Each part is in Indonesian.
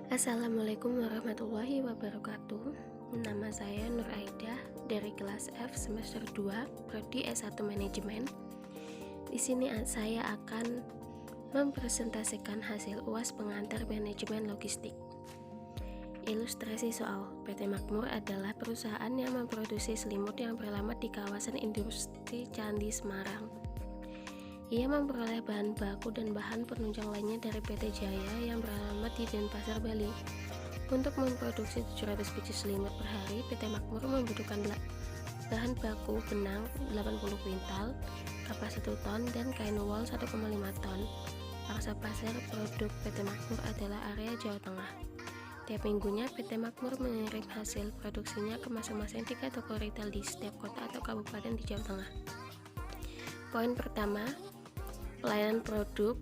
Assalamualaikum warahmatullahi wabarakatuh. Nama saya Nur Aidah dari kelas F semester 2, prodi S1 Manajemen. Di sini saya akan mempresentasikan hasil UAS pengantar manajemen logistik. Ilustrasi soal: PT Makmur adalah perusahaan yang memproduksi selimut yang beralamat di kawasan industri Candi Semarang. Ia memperoleh bahan baku dan bahan penunjang lainnya dari PT Jaya yang beralamat di Denpasar, Bali. Untuk memproduksi 700 biji selimut per hari, PT Makmur membutuhkan bahan baku benang 80 kuintal, kapas 1 ton, dan kain wol 1,5 ton. Pangsa pasar produk PT Makmur adalah area Jawa Tengah. Tiap minggunya PT Makmur mengirim hasil produksinya ke masing-masing 3 toko retail di setiap kota atau kabupaten di Jawa Tengah. Poin pertama, pelayanan produk.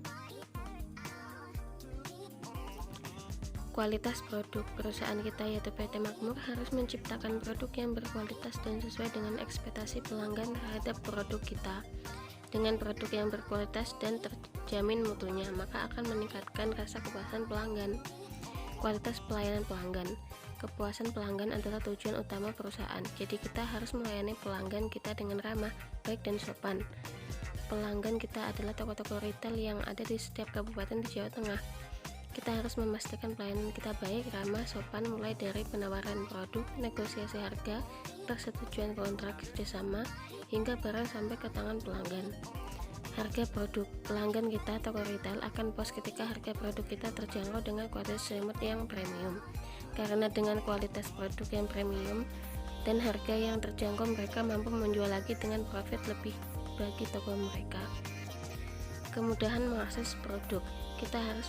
Kualitas produk perusahaan kita yaitu PT Makmur harus menciptakan produk yang berkualitas dan sesuai dengan ekspektasi pelanggan terhadap produk kita. Dengan produk yang berkualitas dan terjamin mutunya, maka akan meningkatkan rasa kepuasan pelanggan. Kualitas pelayanan pelanggan. Kepuasan pelanggan adalah tujuan utama perusahaan, jadi kita harus melayani pelanggan kita dengan ramah, baik dan sopan. Pelanggan kita adalah toko-toko retail yang ada di setiap kabupaten di Jawa Tengah. Kita harus memastikan pelayanan kita baik, ramah, sopan, mulai dari penawaran produk, negosiasi harga, persetujuan kontrak kerjasama, hingga barang sampai ke tangan pelanggan. Harga produk. Pelanggan kita toko retail akan puas ketika harga produk kita terjangkau dengan kualitas selimut yang premium. Karena dengan kualitas produk yang premium dan harga yang terjangkau, mereka mampu menjual lagi dengan profit lebih bagi toko mereka. Kemudahan mengakses produk. Kita harus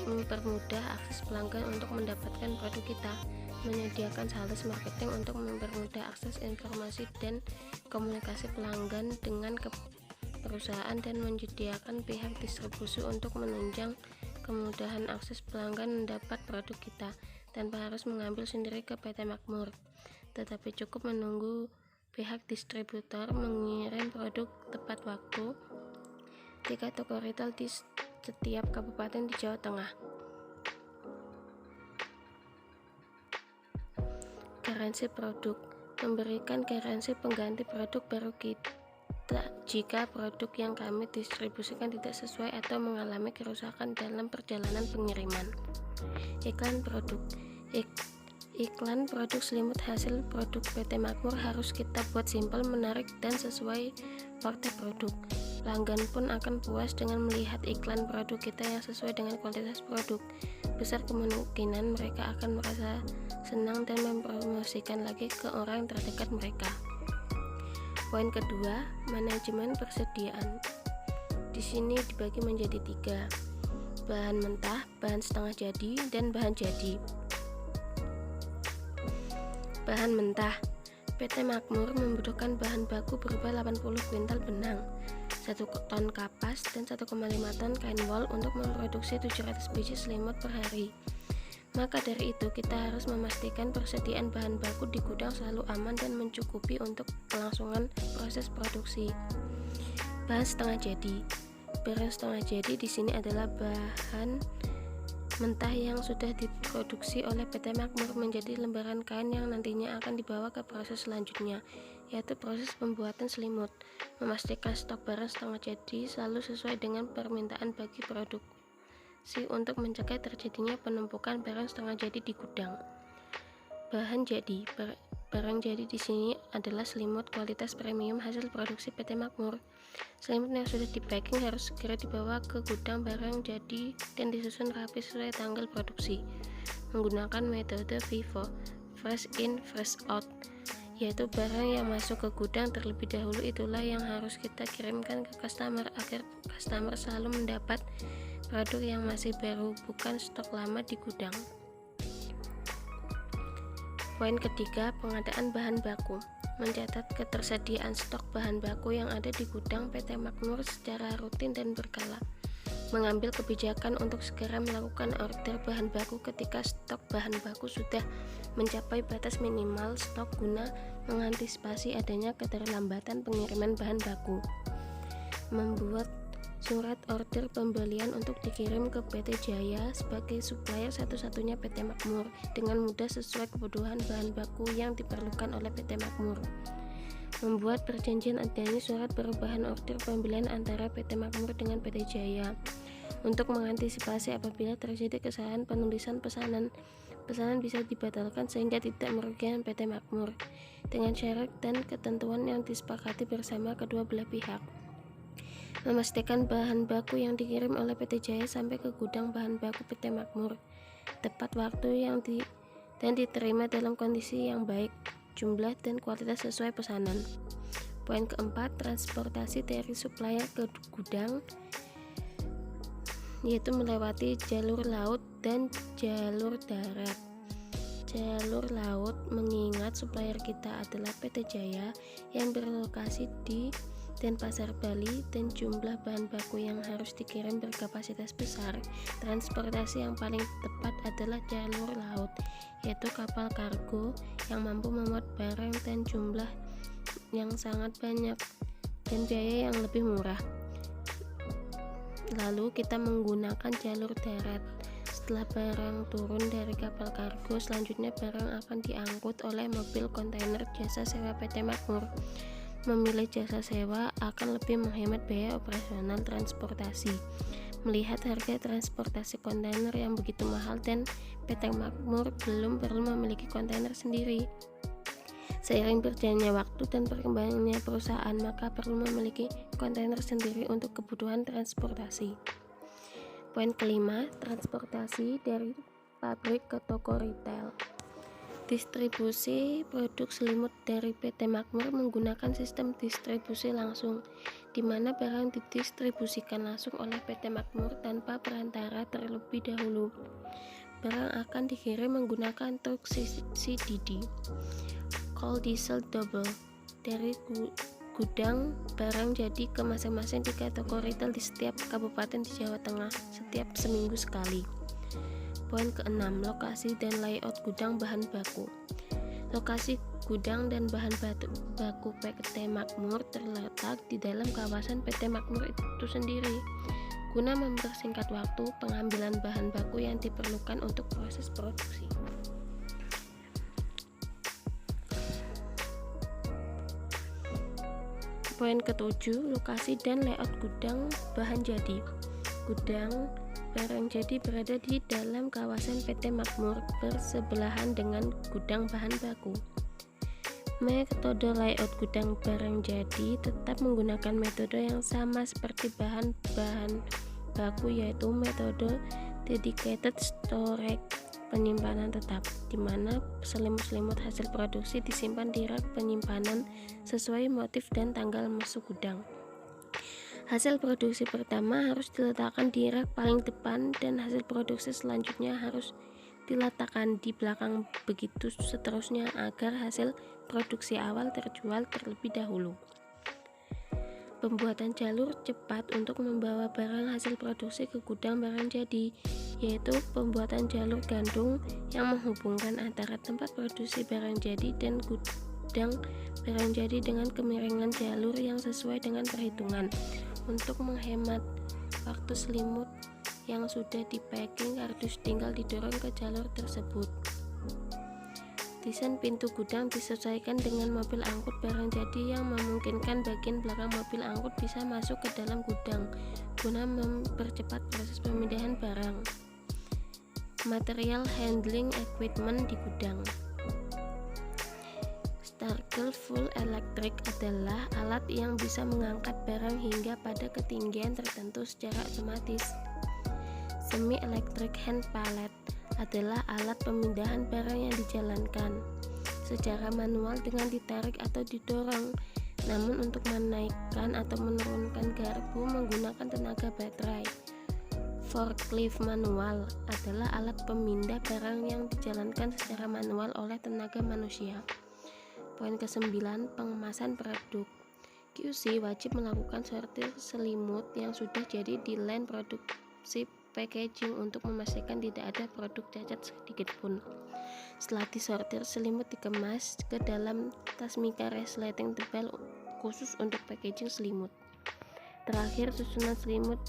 mempermudah akses pelanggan untuk mendapatkan produk kita, menyediakan sales marketing untuk mempermudah akses informasi dan komunikasi pelanggan dengan perusahaan, dan menyediakan pihak distribusi untuk menunjang kemudahan akses pelanggan mendapat produk kita tanpa harus mengambil sendiri ke PT Makmur, tetapi cukup menunggu pihak distributor mengirim produk tepat waktu. 3 toko retail di setiap kabupaten di Jawa Tengah. Garansi produk. Memberikan garansi pengganti produk baru kita jika produk yang kami distribusikan tidak sesuai atau mengalami kerusakan dalam perjalanan pengiriman. Iklan produk. Iklan produk selimut hasil produk PT Makmur harus kita buat simpel, menarik, dan sesuai fakta produk. Pelanggan pun akan puas dengan melihat iklan produk kita yang sesuai dengan kualitas produk. Besar kemungkinan mereka akan merasa senang dan mempromosikan lagi ke orang terdekat mereka. Poin kedua, manajemen persediaan. Di sini dibagi menjadi 3: bahan mentah, bahan setengah jadi, dan bahan jadi. Bahan mentah. PT Makmur membutuhkan bahan baku berupa 80 kuintal benang, 1 ton kapas, dan 1,5 ton kain wol untuk memproduksi 700 biji selimut per hari. Maka dari itu, kita harus memastikan persediaan bahan baku di gudang selalu aman dan mencukupi untuk kelangsungan proses produksi. Bahan setengah jadi. Bahan setengah jadi di sini adalah bahan mentah yang sudah diproduksi oleh PT Makmur menjadi lembaran kain yang nantinya akan dibawa ke proses selanjutnya, yaitu proses pembuatan selimut. Memastikan stok barang setengah jadi selalu sesuai dengan permintaan bagi produksi untuk mencegah terjadinya penumpukan barang setengah jadi di gudang. Bahan jadi. Barang jadi di sini adalah selimut kualitas premium hasil produksi PT Makmur. Selimut yang sudah di-packing harus segera dibawa ke gudang barang jadi dan disusun rapi sesuai tanggal produksi menggunakan metode FIFO, fresh in fresh out, yaitu barang yang masuk ke gudang terlebih dahulu itulah yang harus kita kirimkan ke customer agar customer selalu mendapat produk yang masih baru, bukan stok lama di gudang. Poin ketiga, pengadaan bahan baku. Mencatat ketersediaan stok bahan baku yang ada di gudang PT Makmur secara rutin dan berkala. Mengambil kebijakan untuk segera melakukan order bahan baku ketika stok bahan baku sudah mencapai batas minimal stok guna mengantisipasi adanya keterlambatan pengiriman bahan baku. Membuat surat order pembelian untuk dikirim ke PT Jaya sebagai supplier satu-satunya PT Makmur dengan mudah sesuai kebutuhan bahan baku yang diperlukan oleh PT Makmur. Membuat perjanjian adanya surat perubahan order pembelian antara PT Makmur dengan PT Jaya. Untuk mengantisipasi apabila terjadi kesalahan penulisan pesanan bisa dibatalkan sehingga tidak merugikan PT Makmur dengan syarat dan ketentuan yang disepakati bersama kedua belah pihak. Memastikan bahan baku yang dikirim oleh PT Jaya sampai ke gudang bahan baku PT Makmur tepat waktu dan diterima dalam kondisi yang baik, jumlah dan kualitas sesuai pesanan. Poin keempat, transportasi dari supplier ke gudang, yaitu melewati jalur laut dan jalur darat. Jalur laut mengingat supplier kita adalah PT Jaya yang berlokasi di Denpasar, Bali, dan jumlah bahan baku yang harus dikirim berkapasitas besar. Transportasi yang paling tepat adalah jalur laut, yaitu kapal kargo yang mampu memuat barang dan jumlah yang sangat banyak dan biaya yang lebih murah. Lalu kita menggunakan jalur darat. Setelah barang turun dari kapal kargo, selanjutnya barang akan diangkut oleh mobil kontainer jasa sewa PT Makmur. Memilih jasa sewa akan lebih menghemat biaya operasional transportasi. Melihat harga transportasi kontainer yang begitu mahal dan PT Makmur belum perlu memiliki kontainer sendiri. Seiring berjalannya waktu dan perkembangannya perusahaan, maka perlu memiliki kontainer sendiri untuk kebutuhan transportasi. Poin kelima, transportasi dari pabrik ke toko retail. Distribusi produk selimut dari PT Makmur menggunakan sistem distribusi langsung, di mana barang didistribusikan langsung oleh PT Makmur tanpa perantara terlebih dahulu. Barang akan dikirim menggunakan truk CDD, Cold Diesel Double, dari gudang barang jadi ke masing-masing 3 toko retail di setiap kabupaten di Jawa Tengah setiap seminggu sekali. Poin keenam, lokasi dan layout gudang bahan baku. Lokasi gudang dan bahan baku PT Makmur terletak di dalam kawasan PT Makmur itu sendiri. Guna mempersingkat waktu pengambilan bahan baku yang diperlukan untuk proses produksi. Poin ketujuh, lokasi dan layout gudang bahan jadi. Gudang barang jadi berada di dalam kawasan PT Makmur bersebelahan dengan gudang bahan baku. Metode layout gudang barang jadi tetap menggunakan metode yang sama seperti bahan baku, yaitu metode dedicated storage, penyimpanan tetap, di mana selimut-selimut hasil produksi disimpan di rak penyimpanan sesuai motif dan tanggal masuk gudang. Hasil produksi pertama harus diletakkan di rak paling depan dan hasil produksi selanjutnya harus diletakkan di belakang, begitu seterusnya agar hasil produksi awal terjual terlebih dahulu. Pembuatan jalur cepat untuk membawa barang hasil produksi ke gudang barang jadi, yaitu pembuatan jalur gantung yang menghubungkan antara tempat produksi barang jadi dan gudang barang jadi dengan kemiringan jalur yang sesuai dengan perhitungan. Untuk menghemat waktu, selimut yang sudah di-packing harus tinggal didorong ke jalur tersebut. Desain pintu gudang disesuaikan dengan mobil angkut barang jadi yang memungkinkan bagian belakang mobil angkut bisa masuk ke dalam gudang guna mempercepat proses pemindahan barang. Material handling equipment di gudang. Starkel Full Electric adalah alat yang bisa mengangkat barang hingga pada ketinggian tertentu secara otomatis. Semi-electric hand pallet adalah alat pemindahan barang yang dijalankan secara manual dengan ditarik atau didorong, namun untuk menaikkan atau menurunkan garpu menggunakan tenaga baterai. Forklift manual adalah alat pemindah barang yang dijalankan secara manual oleh tenaga manusia. Poin ke-9, pengemasan produk. QC wajib melakukan sortir selimut yang sudah jadi di line produksi packaging untuk memastikan tidak ada produk cacat sedikit pun. Setelah disortir, selimut dikemas ke dalam tas mika resleting tebal khusus untuk packaging selimut. Terakhir, susunan selimut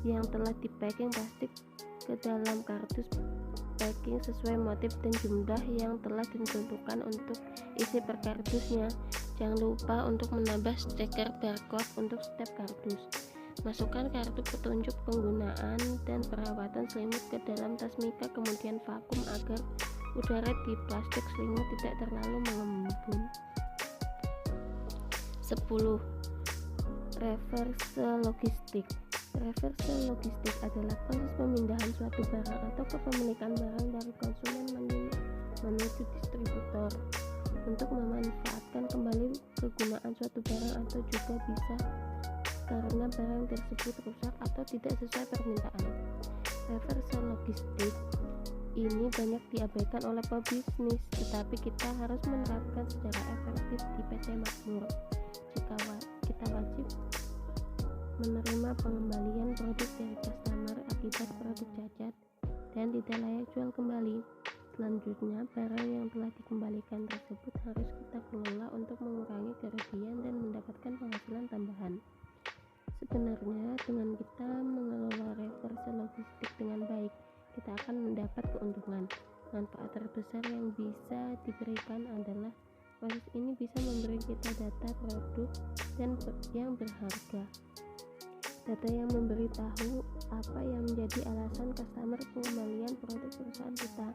yang telah di-packing plastik ke dalam kardus packing sesuai motif dan jumlah yang telah ditentukan untuk isi per kardusnya. Jangan lupa untuk menambah stiker barcode untuk setiap kardus. Masukkan kartu petunjuk penggunaan dan perawatan selimut ke dalam tas mika, kemudian vakum agar udara di plastik selimut tidak terlalu mengembun. 10. Reverse logistik. Reverse logistik adalah proses pemindahan suatu barang atau kepemilikan barang dari konsumen menuju distributor untuk memanfaatkan kembali kegunaan suatu barang, atau juga bisa karena barang tersebut rusak atau tidak sesuai permintaan. Reverse logistik ini banyak diabaikan oleh pebisnis, tetapi kita harus menerapkan secara efektif di PT Makmur. Jika kita wajib menerima pengembalian produk dari customer akibat produk cacat dan tidak layak jual kembali. Selanjutnya, barang yang telah dikembalikan tersebut harus kita kelola untuk mengurangi kerugian dan mendapatkan penghasilan tambahan. Sebenarnya, dengan kita mengelola reverse logistik dengan baik, kita akan mendapat keuntungan. Manfaat terbesar yang bisa diberikan adalah proses ini bisa memberi kita data produk dan yang berharga. Data yang memberitahu apa yang menjadi alasan customer pengembalian produk perusahaan kita.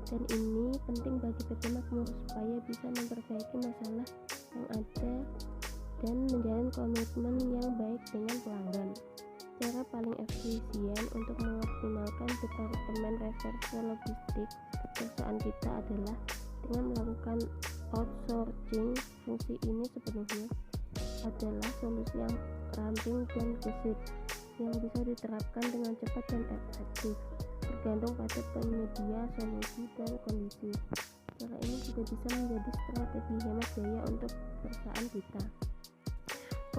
Dan ini penting bagi PT Makmur supaya bisa memperbaiki masalah yang ada dan menjalin komitmen yang baik dengan pelanggan. Cara paling efisien untuk mengoptimalkan departemen reverse logistik perusahaan kita adalah dengan melakukan outsourcing. Fungsi ini sepenuhnya adalah solusi yang ramping dan gesit yang bisa diterapkan dengan cepat dan efektif, tergantung pada penyedia solusi dan kondisi. Cara ini juga bisa menjadi strategi hemat biaya untuk perusahaan kita.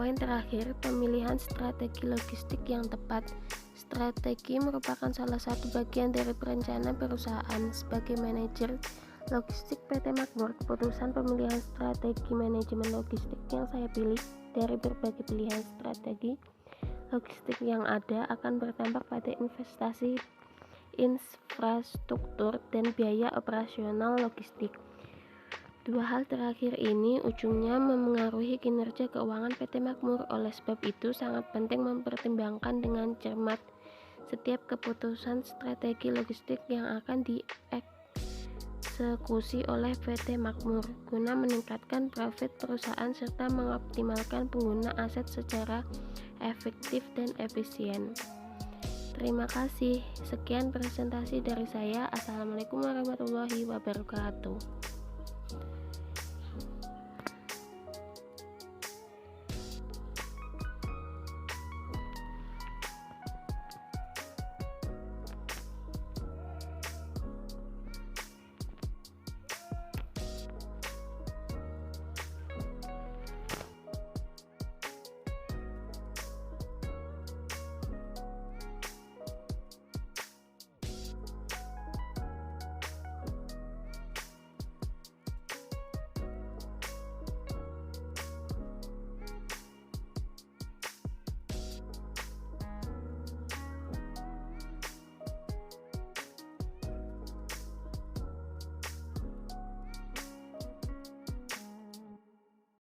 Poin terakhir, pemilihan strategi logistik yang tepat. Strategi merupakan salah satu bagian dari perencanaan perusahaan. Sebagai manajer logistik PT Makmur, keputusan pemilihan strategi manajemen logistik yang saya pilih dari berbagai pilihan strategi logistik yang ada akan berdampak pada investasi infrastruktur dan biaya operasional logistik. Dua hal terakhir ini ujungnya memengaruhi kinerja keuangan PT Makmur. Oleh sebab itu, sangat penting mempertimbangkan dengan cermat setiap keputusan strategi logistik yang akan dieksekusi oleh PT Makmur guna meningkatkan profit perusahaan serta mengoptimalkan pengguna aset secara efektif dan efisien. Terima kasih. Sekian presentasi dari saya. Assalamualaikum warahmatullahi wabarakatuh.